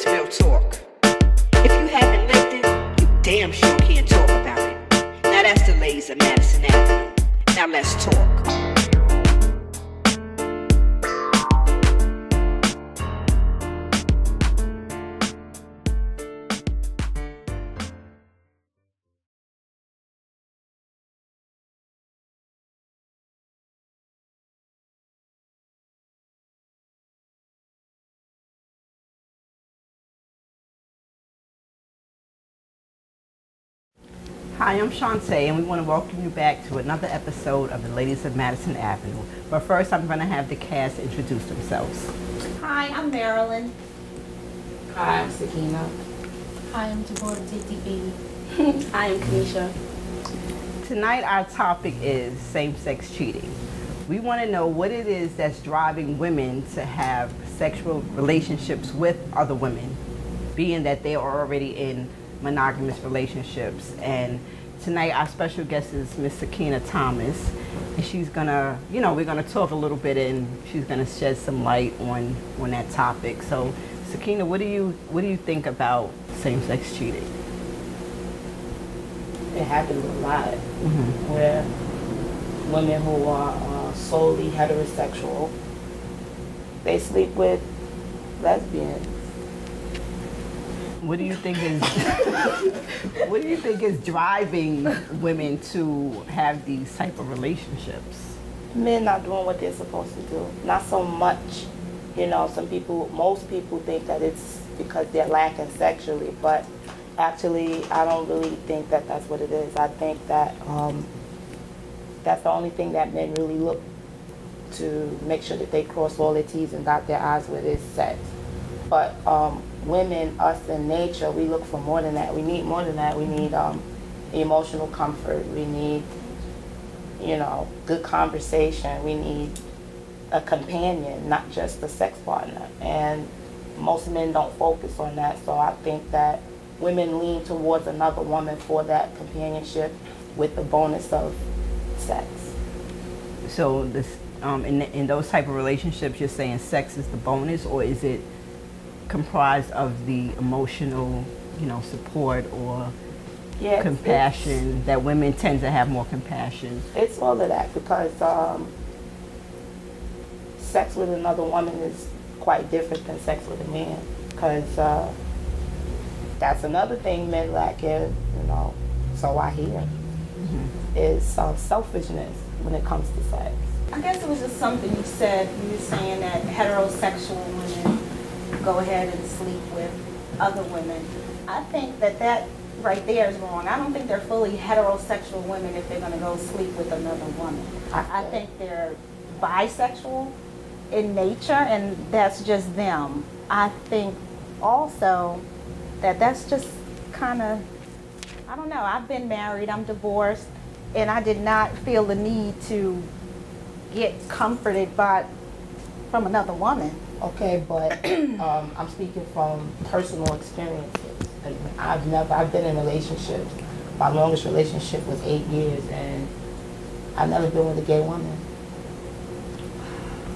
it's real talk. If you haven't lived it, you damn sure can't talk about it. Now that's the Ladies of Madison Avenue. Now let's talk. Hi, I'm Shantae, and we want to welcome you back to another episode of the Ladies of Madison Avenue. But first, I'm going to have the cast introduce themselves. Hi, I'm Marilyn. Hi, I'm Sakina. Hi, I'm Deborah Baby. I am Kanisha. Tonight, our topic is same-sex cheating. We want to know what it is that's driving women to have sexual relationships with other women, being that they are already in monogamous relationships. And tonight our special guest is Miss Sakina Thomas, and she's gonna, we're gonna talk a little bit, and she's gonna shed some light on that topic. So Sakina, what do you think about same-sex cheating? It happens a lot where women who are solely heterosexual, they sleep with lesbians. What do you think is driving women to have these type of relationships? Men not doing what they're supposed to do. Not so much, most people think that it's because they're lacking sexually, but actually I don't really think that that's what it is. I think that that's the only thing that men really look to make sure that they cross all their T's and dot their I's with is sex. But women, us in nature, we look for more than that. We need more than that. We need emotional comfort. We need, good conversation. We need a companion, not just a sex partner. And most men don't focus on that. So I think that women lean towards another woman for that companionship with the bonus of sex. So this, in those type of relationships, you're saying sex is the bonus, or is it comprised of the emotional, support or compassion, that women tend to have more compassion? It's all of that, because sex with another woman is quite different than sex with a man, because that's another thing men lack in, so I hear, is selfishness when it comes to sex. I guess it was just something you said. You were saying that heterosexual women go ahead and sleep with other women. I think that right there is wrong. I don't think they're fully heterosexual women if they're going to go sleep with another woman. I think they're bisexual in nature, and that's just them. I think also that that's just kind of, I don't know, I've been married, I'm divorced, and I did not feel the need to get comforted from another woman. Okay, but I'm speaking from personal experiences. I've been in relationships. My longest relationship was 8 years, and I've never been with a gay woman.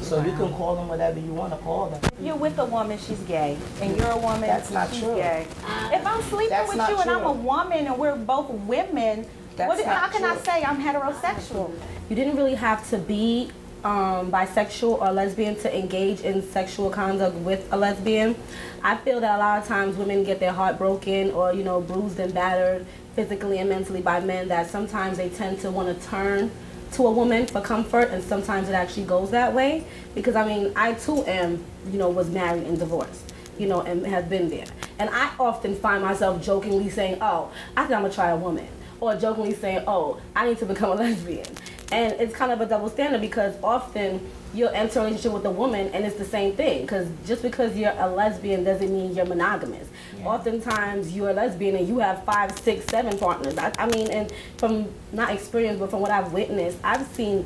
So you can call them whatever you want to call them. You're with a woman, she's gay, and you're a woman, That's not she's true. gay. If I'm sleeping with you and I'm a woman and we're both women, how can I say I'm heterosexual? You didn't really have to be bisexual or lesbian to engage in sexual conduct with a lesbian. I feel that a lot of times women get their heart broken or, bruised and battered physically and mentally by men, that sometimes they tend to want to turn to a woman for comfort, and sometimes it actually goes that way. Because I too am, was married and divorced, and have been there. And I often find myself jokingly saying, oh, I think I'm gonna try a woman. Or jokingly saying, oh, I need to become a lesbian. And it's kind of a double standard, because often you'll enter a relationship with a woman and it's the same thing. Because just because you're a lesbian doesn't mean you're monogamous. Yeah. Oftentimes you're a lesbian and you have 5, 6, 7 partners. And from not experience, but from what I've witnessed, I've seen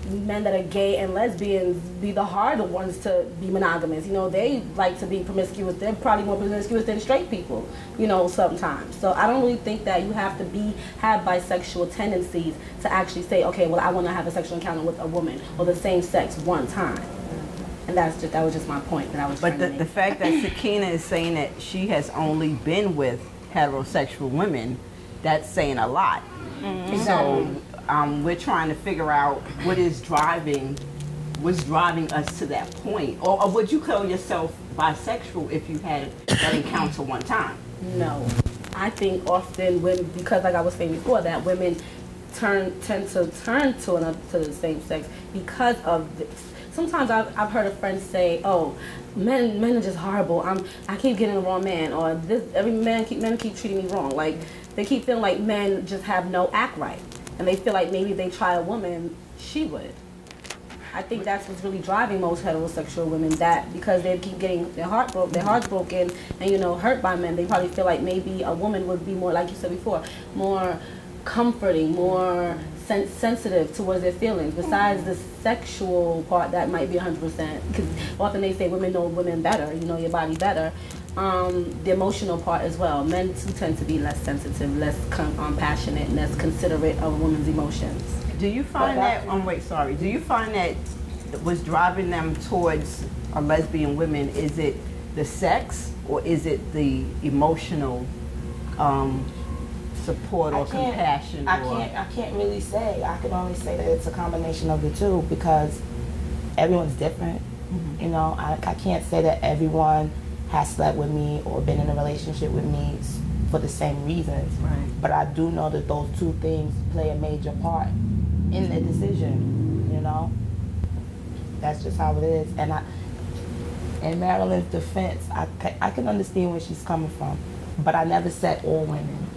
men that are gay and lesbians be the harder ones to be monogamous. They like to be promiscuous. They're probably more promiscuous than straight people, sometimes. So I don't really think that you have to have bisexual tendencies to actually say, okay, well, I want to have a sexual encounter with a woman or the same sex one time. And that was just my point that I was But trying to make. the fact that Sakina is saying that she has only been with heterosexual women, that's saying a lot. So we're trying to figure out what's driving us to that point. Or would you call yourself bisexual if you had that encounter one time? No, I think often when, because like I was saying before, that women tend to turn to the same sex because of this. Sometimes I've heard a friend say, "Oh, men are just horrible. I keep getting the wrong man," or men keep treating me wrong. Like they keep feeling like men just have no act right, and they feel like maybe if they try a woman, she would. I think that's what's really driving most heterosexual women, that because they keep getting their hearts broken and hurt by men, they probably feel like maybe a woman would be more, like you said before, more comforting, more sensitive towards their feelings. Besides the sexual part, that might be 100%, because often they say women know women better, you know your body better. The emotional part as well. Men too tend to be less sensitive, less passionate, less considerate of a woman's emotions. Do you find do you find that what's driving them towards a lesbian women, is it the sex or is it the emotional support or compassion? I can't really say. I can only say that it's a combination of the two, because everyone's different. You know, I can't say that everyone has slept with me or been in a relationship with me for the same reasons. Right. But I do know that those two things play a major part in the decision, you know? That's just how it is. And in Marilyn's defense, I can understand where she's coming from, but I never said all women.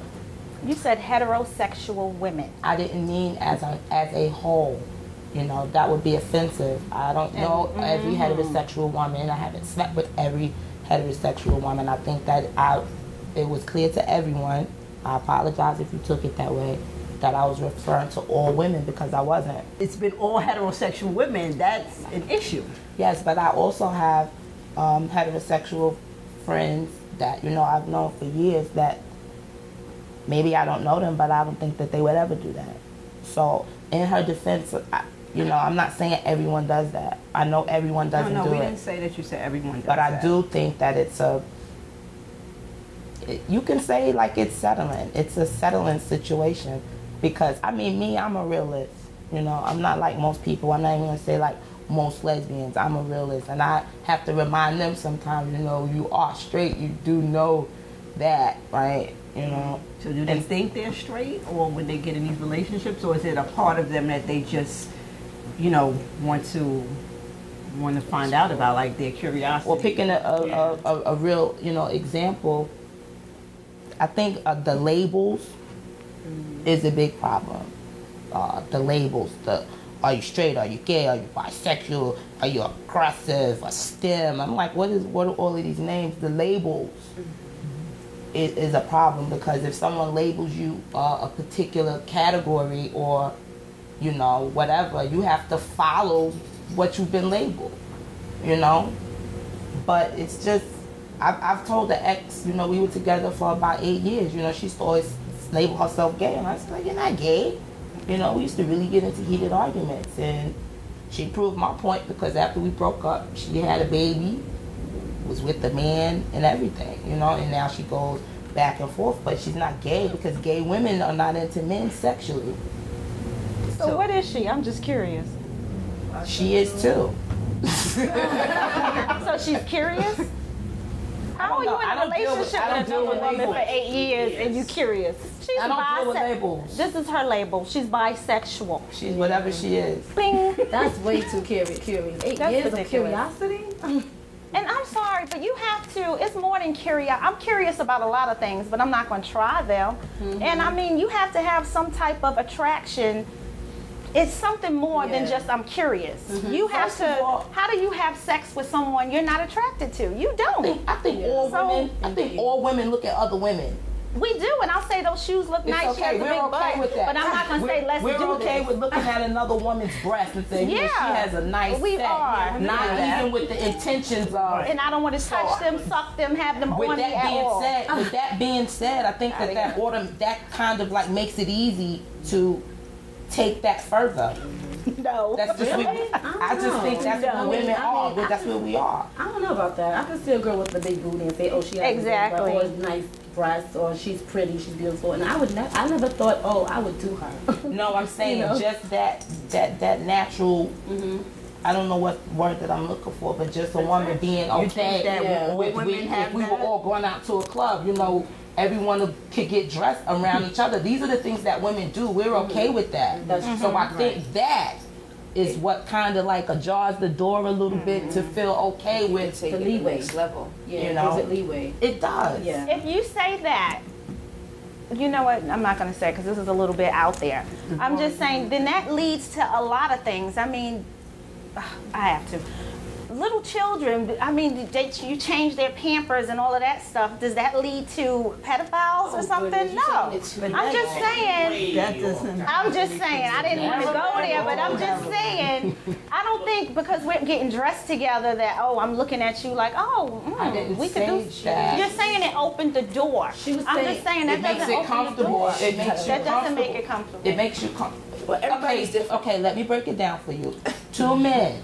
You said heterosexual women. I didn't mean as a whole. You know, that would be offensive. I don't know every heterosexual woman. I haven't slept with every heterosexual woman. I think that it was clear to everyone. I apologize if you took it that way, that I was referring to all women, because I wasn't. It's been all heterosexual women. That's an issue. Yes, but I also have heterosexual friends that, you know, I've known for years that maybe I don't know them, but I don't think that they would ever do that. So in her defense, I'm not saying everyone does that. I know everyone doesn't do it. No, we didn't say that you said everyone does that. But I do think that you can say like it's settling. It's a settling situation, because, I mean, me, I'm a realist. You know, I'm not like most people. I'm not even going to say like most lesbians. I'm a realist. And I have to remind them sometimes, you know, you are straight. You do know that, right? You know. So do they think they're straight, or when they get in these relationships, or is it a part of them that they just, want to find out about, like their curiosity? Well, picking a real, example, I think the labels is a big problem. The labels, are you straight, are you gay, are you bisexual, are you aggressive, or STEM? I'm like, what are all of these names? The labels is a problem, because if someone labels you a particular category or, whatever, you have to follow what you've been labeled, But it's just, I've told the ex, we were together for about 8 years, she used to always label herself gay, and I was like, you're not gay. We used to really get into heated arguments, and she proved my point, because after we broke up, she had a baby, was with the man and everything, and now she goes back and forth, but she's not gay, because gay women are not into men sexually. So what is she? I'm just curious. She is too. So she's curious? How are you in a relationship with another woman for 8 years and you curious? She's I don't deal with labels. This is her label. She's bisexual. She's whatever she is. Bing. That's way too curious. 8 That's years ridiculous. of curiosity? And I'm sorry, but you have to, it's more than curious. I'm curious about a lot of things, but I'm not going to try them. And I mean, you have to have some type of attraction. It's something more than just I'm curious. You have to, how do you have sex with someone you're not attracted to? You don't. I think all women look at other women. We do, and I'll say those shoes look nice. Okay. She has a big butt, with that. but I'm not going to say let's do this. We're okay with looking at another woman's breast and saying, she has a nice we set. are. Not even with the intentions of. And I don't want to touch them, suck them, have them on me at all. With that being said, I think that kind of like makes it easy to take that further. No. That's just I just think that's what women are. That's where we are. I don't know about that. I can see a girl with a big booty and say, oh, she has Exactly. or nice breasts, or she's pretty, she's beautiful. And I never thought, oh, I would do her. No, I'm saying You know? just that natural. I don't know what word that I'm looking for, but just a woman being okay. that With women if we were all going out to a club, you know, everyone could get dressed around each other. These are the things that women do. We're okay with that. So I think that is what kind of like jars the door a little bit to feel okay with Take The it to the leeway. next level. Yeah, You know? gives it leeway. It does. Yeah. If you say that, you know what, I'm not going to say because this is a little bit out there. I'm just saying, then that leads to a lot of things. I mean, I have to. Little children, I mean, you change their Pampers and all of that stuff. Does that lead to pedophiles or something? goodness, you No. taking it too I'm just saying. That doesn't. I'm just saying, I didn't want to go there, but I'm just saying, I don't think because we're getting dressed together that, oh, I'm looking at you like, oh, I didn't we could do say that. You're saying it opened the door. She was I'm saying just saying that It makes doesn't it open comfortable. the door. It makes you That doesn't make it comfortable. comfortable. It makes you comfortable. Well, everybody's different. Okay, let me break it down for you. Two men.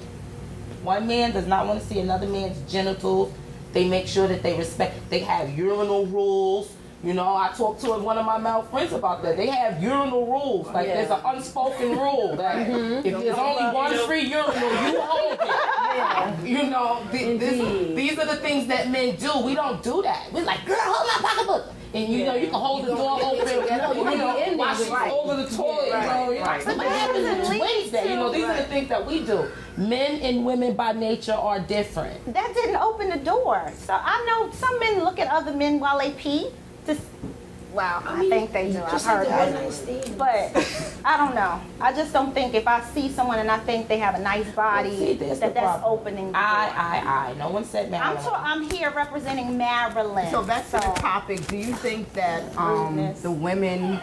One man does not want to see another man's genitals. They make sure that they respect. They have urinal rules. You know, I talked to one of my male friends about that. They have urinal rules. Like there's an unspoken rule that if there's only one free urinal, you hold it. You know, these are the things that men do. We don't do that. We're like, girl, hold my pocketbook. And you know, you can hold the door open, while she's over the toilet. You know, something happens in Wednesday. You know, these are the things that we do. Men and women by nature are different. That didn't open the door. So I know some men look at other men while they pee. Well, I think they do. I've Just heard like that. nice things. But I don't know. I just don't think if I see someone and I think they have a nice body, See, that's the that's problem. opening the door. I. No one said Maryland. I'm here representing Maryland. So back to the topic. Do you think that Rudeness. the women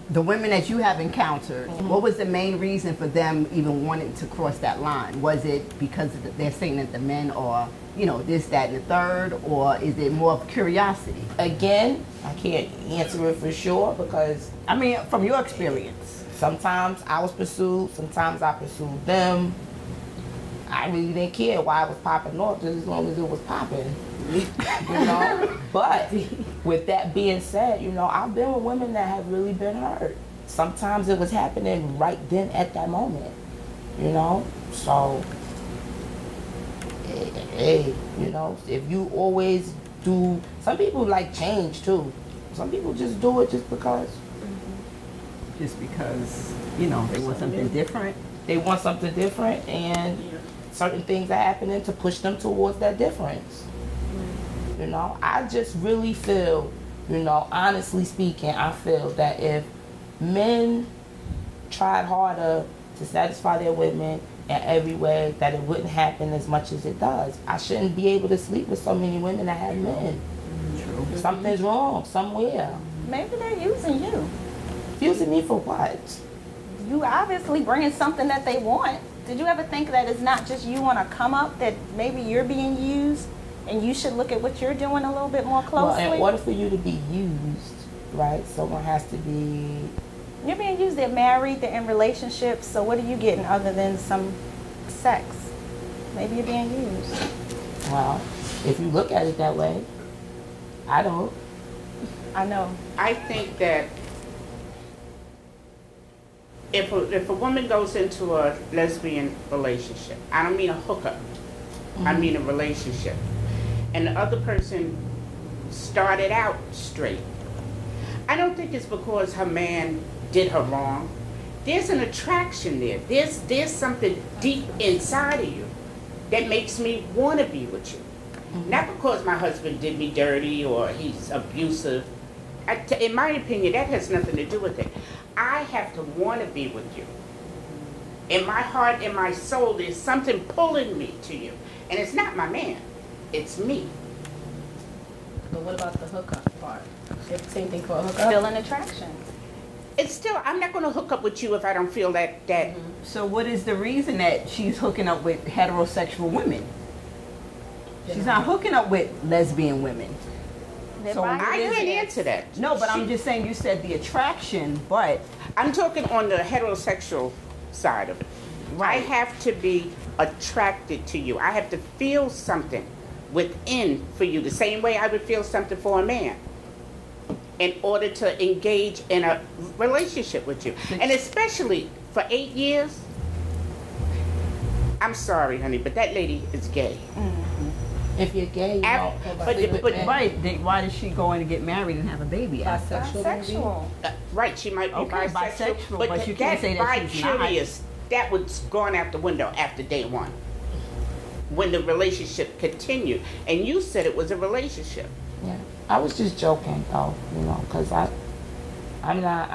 that you have encountered, what was the main reason for them even wanting to cross that line? Was it because they're saying that the men are, you know, this, that, and the third, or is it more of curiosity? Again, I can't answer it for sure because I mean, from your experience. sometimes I was pursued, sometimes I pursued them. I really didn't care why I was popping off, just as long as it was popping. You know? But with that being said, you know, I've been with women that have really been hurt. Sometimes it was happening right then at that moment. You know? So, hey, you know, if you always do, some people like change too. Some people just do it just because. Just because, you know, they want something different. They want something different and certain things are happening to push them towards that difference. You know, I just really feel, you know, honestly speaking, I feel that if men tried harder to satisfy their women in every way, that it wouldn't happen as much as it does. I shouldn't be able to sleep with so many women that have men. True. Something's wrong somewhere. Maybe they're using you. Using me for what? You obviously bringing something that they want. Did you ever think that it's not just you on a come up, that maybe you're being used and you should look at what you're doing a little bit more closely? Well, in order for you to be used, right, someone has to be... You're being used, they're married, they're in relationships, so what are you getting other than some sex? Maybe you're being used. Well, if you look at it that way, I don't. I know. I think that if a woman goes into a lesbian relationship, I don't mean a hookup, I mean a relationship, and the other person started out straight, I don't think it's because her man did her wrong. There's an attraction there. There's something deep inside of you that makes me want to be with you. Not because my husband did me dirty or he's abusive. In my opinion, that has nothing to do with it. I have to want to be with you. In my heart, in my soul, there's something pulling me to you. And it's not my man. It's me. But what about the hookup part? Same thing for a hookup? Still an attraction. It's still, I'm not going to hook up with you if I don't feel that. So what is the reason that she's hooking up with heterosexual women? She's not hooking up with lesbian women. They're So buying I business. can't answer that. No, but I'm just saying, you said the attraction, but I'm talking on the heterosexual side of it. I have to be attracted to you. I have to feel something within for you, the same way I would feel something for a man, in order to engage in a relationship with you. And especially for 8 years, I'm sorry, honey, but that lady is gay. If you're gay, you don't Right, why did she go in and get married and have a baby? Bisexual. Right, she might be Okay, bisexual, but you can't say that she's not. bi-curious, that was gone out the window after day one, when the relationship continued. And you said it was a relationship. Yeah, I was just joking though, because I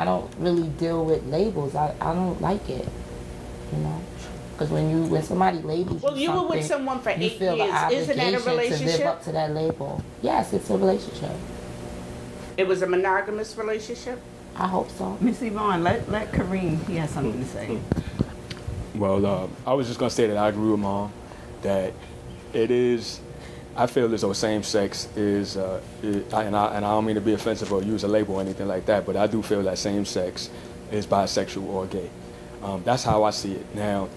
don't really deal with labels. I don't like it, Because when somebody labels Well, you were with someone for 8 you feel years. the Isn't that a obligation to relationship? live up to that label. Yes, it's a relationship. It was a monogamous relationship? I hope so. Miss Yvonne, let Kareem, he has something to say. Well, I was just going to say that I agree with Mom, that it is, I feel as though same sex is, and I don't mean to be offensive or use a label or anything like that, but I do feel that same sex is bisexual or gay. That's how I see it. Now,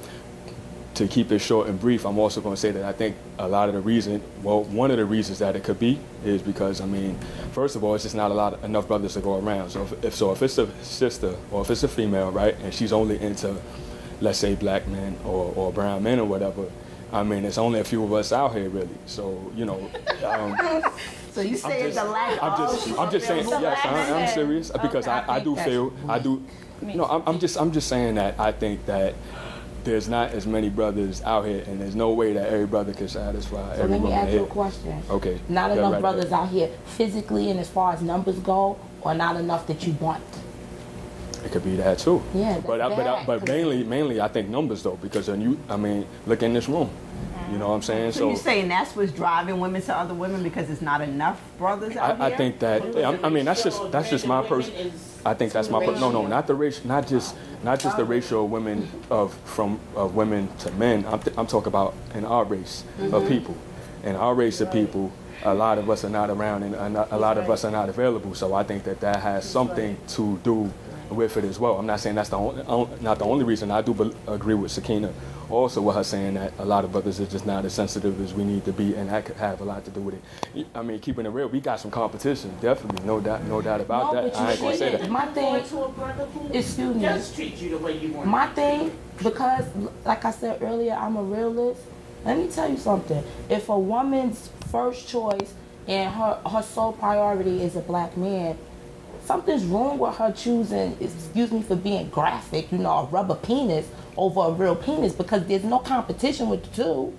to keep it short and brief, I'm also going to say that I think a lot of the reason, one of the reasons that it could be is because, first of all, it's just not enough brothers to go around. So if it's a sister or if it's a female, right, and she's only into, let's say, black men or brown men or whatever, it's only a few of us out here, really. So, So you say it's the lack of... I'm just saying, yes, I'm serious, because I do feel, I'm just saying that I think that there's not as many brothers out here, and there's no way that every brother can satisfy So every let me woman ask here. you a question. Okay. Not Yeah, enough right brothers there. out here physically and as far as numbers go, or not enough that you want? It could be that too. Yeah, that's bad. But mainly I think numbers though, because look in this room. You know what I'm saying? So you're saying that's what's driving women to other women because it's not enough brothers out here? I think that that's just my person. I think that's my no, not the ratio, not just the ratio of women of women to men. I'm talking about in our race of people. In our race of people, a lot of us are not around, and a lot of us are not available. So I think that has something to do with it as well. I'm not saying that's not the only reason. I do agree with Sakina also with her saying that a lot of brothers are just not as sensitive as we need to be, and that could have a lot to do with it. Keeping it real, we got some competition, definitely, no doubt about that. I ain't gonna say that. My thing, excuse me. Just treat you the way you want. My thing, because like I said earlier, I'm a realist. Let me tell you something. If a woman's first choice and her sole priority is a black man, something's wrong with her choosing, excuse me for being graphic, a rubber penis over a real penis, because there's no competition with the two.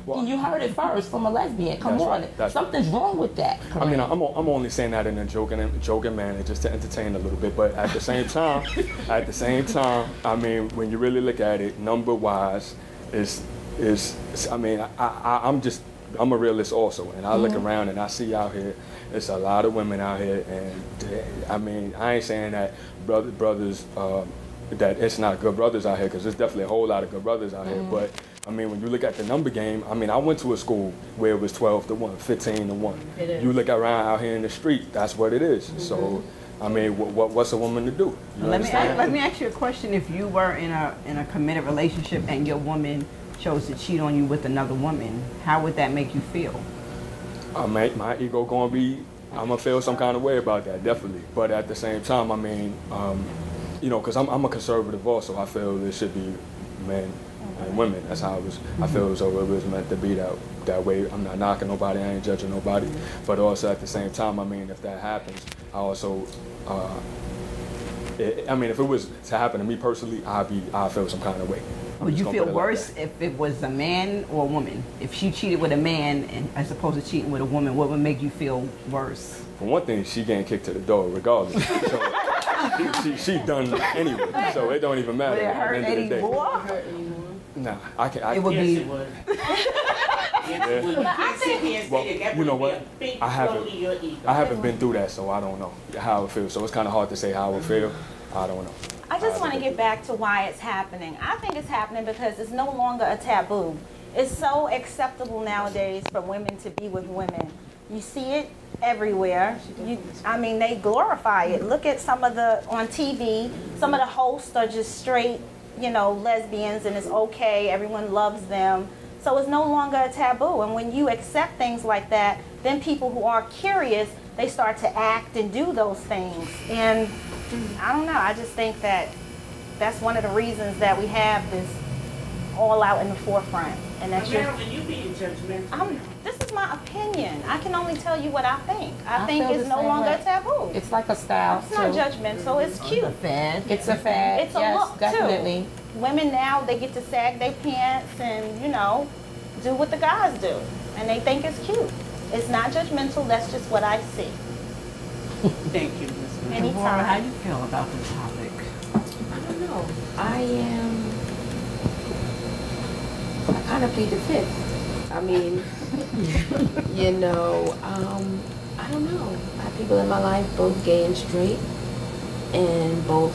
Well, And you heard it first from a lesbian. Come on, right. Something's wrong with that. I'm only saying that in a joking manner, just to entertain a little bit. But at the same time, when you really look at it, number wise, I'm a realist also, and I look around and I see out here, it's a lot of women out here, and I ain't saying that brothers that it's not good brothers out here, because there's definitely a whole lot of good brothers out here. But when you look at the number game, I went to a school where it was 12 to 1, 15 to 1. You look around out here in the street, that's what it is. So what's a woman to do? Let me ask you a question. If you were in a committed relationship and your woman chose to cheat on you with another woman, how would that make you feel? My ego gonna be, I'm gonna feel some kind of way about that, definitely. But at the same time, because I'm a conservative also, I feel there should be men and women. That's how it was. I feel as though it was meant to be that way. I'm not knocking nobody, I ain't judging nobody. But also at the same time, if that happens, I also, if it was to happen to me personally, I'd feel some kind of way. Would you feel worse if it was a man or a woman? If she cheated with a man as opposed to cheating with a woman, what would make you feel worse? For one thing, she getting kicked to the door regardless. So she done anyway. So it don't even matter. Would it hurt anymore? Nah, I can't. It would be. It would. Well, you know what? I haven't been through that, so I don't know how it feels. So it's kind of hard to say how it feel. I don't know. I just want to get back to why it's happening. I think it's happening because it's no longer a taboo. It's so acceptable nowadays for women to be with women. You see it everywhere. They glorify it. Look at some of on TV, some of the hosts are just straight lesbians and it's okay, everyone loves them. So it's no longer a taboo. And when you accept things like that, then people who are curious, they start to act and do those things. And I don't know, I just think that that's one of the reasons that we have this all out in the forefront. And that's Marilyn, you being judgmental. This is my opinion. I can only tell you what I think. I think feel it's the no same longer way. a taboo. It's like a style It's too. not judgmental. It's cute. A fad. It's a fad. It's a yes, look definitely. too. Women now, they get to sag their pants and do what the guys do, and they think it's cute. It's not judgmental. That's just what I see. Thank you, Ms. Miller. Deborah, how Anytime. do you feel about the topic? I don't know. I kind of plead the fifth. I mean, I don't know. I have people in my life, both gay and straight, and both,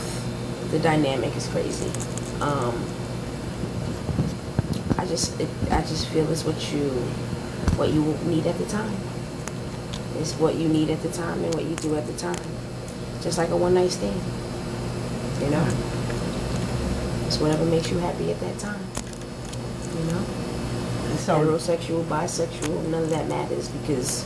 the dynamic is crazy. I just feel it's what you need at the time. It's what you need at the time and what you do at the time. Just like a one-night stand, It's whatever makes you happy at that time, So, Heterosexual, bisexual, none of that matters because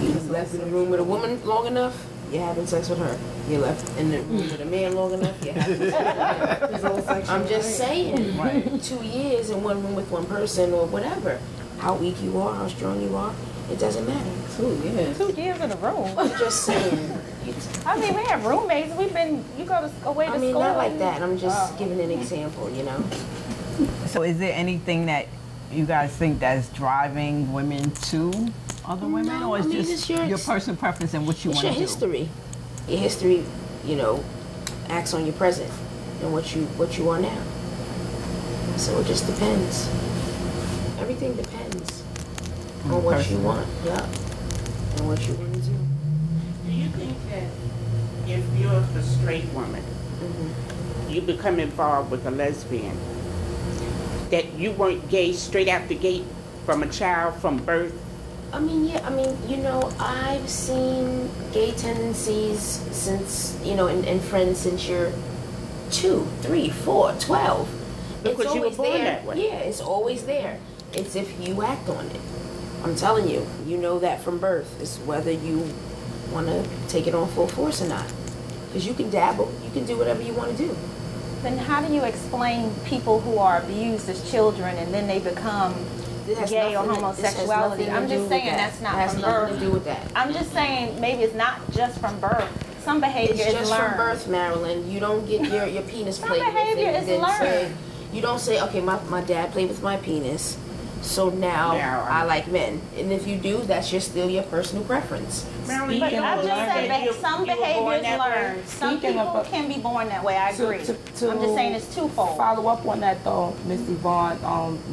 you left in the room with a woman long enough, you're having sex with her. You left in the room with a man long enough, you're having sex with him. I'm just saying, 2 years in one room with one person or whatever, how weak you are, how strong you are, it doesn't matter. 2 years. 2 years in a room. I'm just saying. I mean, we have roommates. You go away to I mean, school. not like that. I'm just giving an example, So is there anything that you guys think that's driving women to other women? No, or is I mean, just it's your personal preference and what you It's want your to do? history. Your history, acts on your present and what you are now. So it just depends. Everything depends on what you want, and what you want to do. Do you think that if you're a straight woman, you become involved with a lesbian, that you weren't gay straight out the gate from a child, from birth? I've seen gay tendencies since, in friends since you're 2, 3, 4, 12. Because it's you were always born there. that way. Yeah, it's always there. It's if you act on it. I'm telling you, you know that from birth. It's whether you want to take it on full force or not. Because you can dabble. You can do whatever you want to do. Then how do you explain people who are abused as children and then they become It has gay or nothing to- this has homosexuality? nothing to I'm do just with saying that. that's not It has from nothing birth. to do with that. I'm just saying maybe it's not just from birth. Some behavior It's is just learned. from birth, Marilyn. You don't get your penis Some played with behavior and is then say, learned. you don't say, okay, my dad played with my penis, so now I like men. And if you do, that's just still your personal preference. Marilyn, But you I just said that you- some you were behavior born is that way? learned. Some Speaking people of- can be born that way. I agree. I'm just saying it's twofold. Follow up on that though, Miss Yvonne.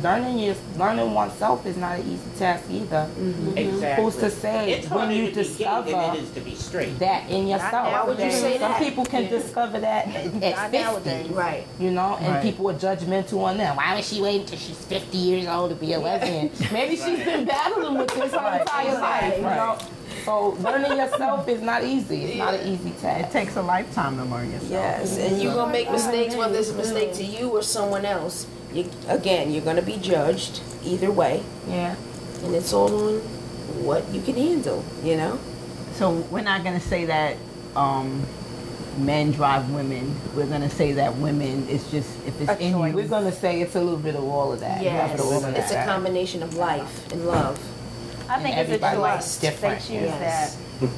Learning oneself is not an easy task either. Exactly. Who's to say It's when harder you to be gay discover than it is to be straight. that in yourself? Why would you say Some that? people can discover that at 50. Right. And people are judgmental on them. Why would she wait until she's 50 years old to be a lesbian? Maybe she's been battling with this her entire life, So learning yourself is not easy. It's not an easy It task. takes a lifetime to learn yourself. Yes, and you're going to make mistakes, whether it's a mistake to you or someone else. You're going to be judged either way. Yeah. And it's all on what you can handle, So we're not going to say that men drive women. We're going to say that women, it's just, if it's in you. We're going to say it's a little bit of all of that. Yes, All of it's a that. combination of life and love. I think it's a everybody choice. likes different. They choose Yes. that.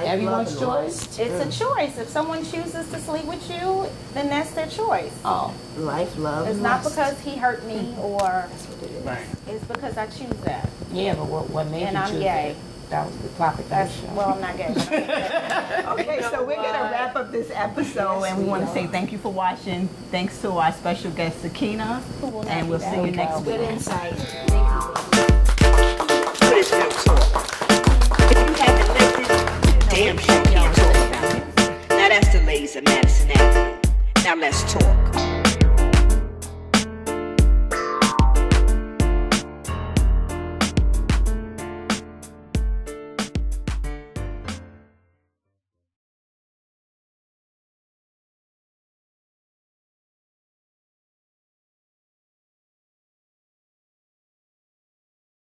Everyone's love, and choice? lust. It's a choice. If someone chooses to sleep with you, then that's their choice. Oh. Life, love, It's and not lust. because he hurt me or That's what it is. Right. it's because I choose that. Yeah, but what made And you I'm choose gay. it? That was the topic of That's the show. well, I'm not gay. Okay, so we're going to wrap up this episode, and we want to say thank you for watching. Thanks to our special guest, Sakina, Who will not and be we'll back. see you next week. Good insight.